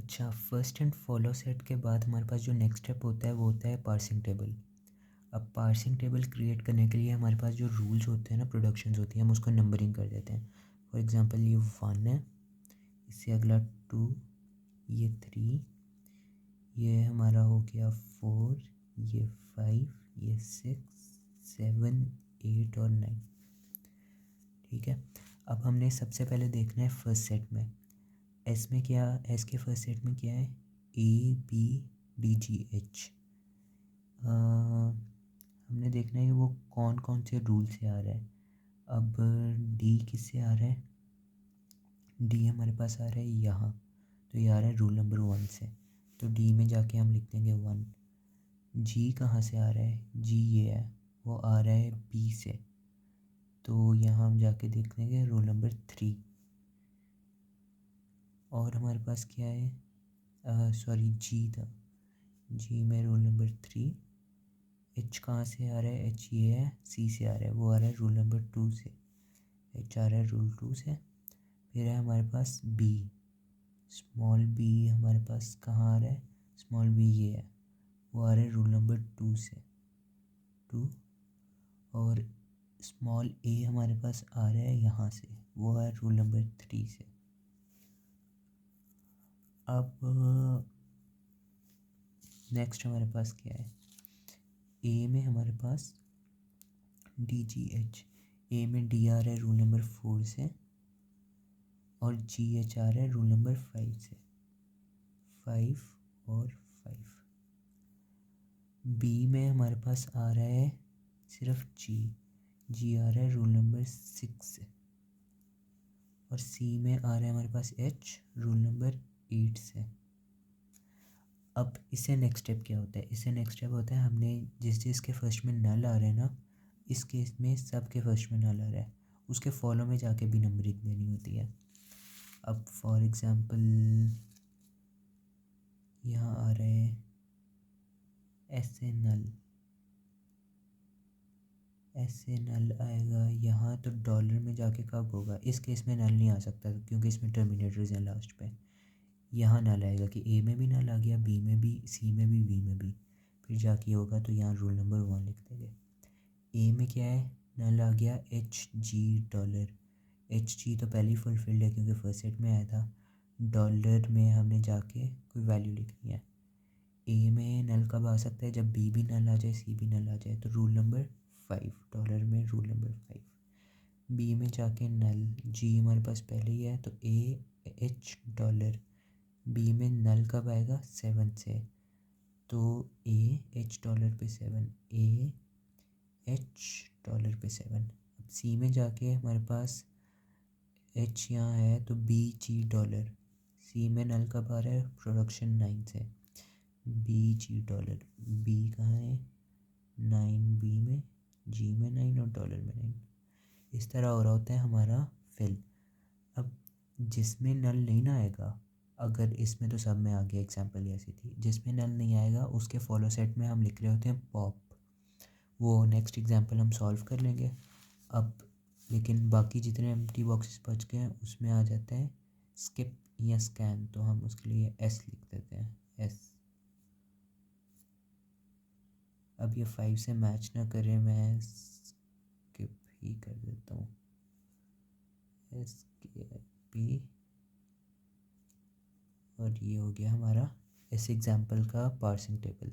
अच्छा, first and follow set के बाद हमारे पास जो नेक्स्ट स्टेप होता है वो होता है पार्सिंग टेबल। अब पार्सिंग टेबल क्रिएट करने के लिए हमारे पास जो रूल्स होते हैं ना, प्रोडक्शंस होती हैं, हम उसको नंबरिंग कर देते हैं। फॉर एग्जांपल ये 1 है, इससे अगला 2, ये 3, ये हमारा हो गया 4, ये 5, ये 6, 7, 8 और 9। ठीक है। अब हमने सबसे पहले देखना है फर्स्ट सेट में एस में क्या, एस के फर्स्ट सेट में क्या है, A B D G H. हमने देखना है कि वो कौन कौन से रूल से आ रहा है। अब डी किससे आ रहा है, डी हमारे पास आ रहा है यहाँ, तो ये आ रहा है रूल नंबर 1 से, तो डी में जाके हम लिख देंगे 1। जी कहाँ से आ रहा है, जी ये है, वो आ रहा है बी से, तो यहाँ हम जाके देख लेंगे रूल नंबर 3। और हमारे पास क्या है, सॉरी जी था, जी में रूल नंबर 3। एच कहाँ से आ रहा है, एच ये है, सी से आ रहा है, वो आ रहा है रूल नंबर 2 से, एच आ रहा है रूल 2 से। फिर है हमारे पास बी, स्मॉल बी हमारे पास कहाँ आ रहा है, स्मॉल बी ये है, वो आ रहा है रूल नंबर 2 से, 2। और स्मॉल ए हमारे पास आ रहा है यहाँ से, वो है रूल नंबर 3 से। अब नेक्स्ट हमारे पास क्या है, ए में हमारे पास डी जी एच, ए में डी आ रहा है रूल नंबर 4 से, और जी एच आ रहा है रूल नंबर 5 से, 5 और 5। बी में हमारे पास आ रहा है सिर्फ जी, जी आ रहा है रूल नंबर 6 से, और सी में आ रहा है हमारे पास एच रूल नंबर 8 से। अब इससे नेक्स्ट स्टेप क्या होता है, इससे नेक्स्ट स्टेप होता है हमने जिस चीज़ के फर्स्ट में नल आ रहा है ना, इस केस में सब के फर्स्ट में नल आ रहा है, उसके फॉलो में जाके भी नंबरिंग देनी होती है। अब फॉर एग्ज़ाम्पल यहाँ आ रहा है ऐसे नल, ऐसे नल आएगा यहाँ, तो डॉलर में जाके कब होगा, इस केस में नल नहीं आ सकता क्योंकि इसमें टर्मिनेटर्स हैं लास्ट पे। यहाँ नल आएगा कि ए में भी नल आ गया, बी में भी, सी में भी, बी में भी, फिर जाके होगा, तो यहाँ रूल नंबर 1 लिख देंगे। ए में क्या है, नल आ गया H G dollar, H G तो पहले ही फुलफिल्ड है क्योंकि फर्स्ट सेट में आया था, डॉलर में हमने जाके कोई वैल्यू लिखनी है। ए में नल कब आ सकता है, जब बी भी नल आ जाए, सी भी नल आ जाए, तो रूल नंबर 5, डॉलर में रूल नंबर 5। बी में जाके नल, जी हमारे पास पहले ही है, तो ए एच डॉलर, बी में नल कब आएगा, 7 से, तो ए एच डॉलर पे 7, ए एच डॉलर पे 7। अब सी में जाके हमारे पास एच यहाँ है, तो बी जी डॉलर, सी में नल कब आ रहा है, प्रोडक्शन 9 से, बी जी डॉलर, बी कहाँ है, 9 बी में, जी में 9 और डॉलर में 9। इस तरह हो रहा होता है हमारा फिल। अब जिसमें नल नहीं ना आएगा, अगर इसमें तो सब में आ गया, एग्जांपल ऐसी थी, जिसमें नल नहीं आएगा उसके फॉलो सेट में हम लिख रहे होते हैं पॉप, वो नेक्स्ट एग्जांपल हम सॉल्व कर लेंगे। अब लेकिन बाकी जितने एम्प्टी बॉक्सेस बच गए हैं उसमें आ जाता है स्किप या स्कैन, तो हम उसके लिए एस लिख देते हैं, एस। अब ये 5 से मैच ना करे, मैं स्किप ही कर देता हूँ, एस के पी, और ये हो गया हमारा इस एग्जांपल का पार्सिंग टेबल।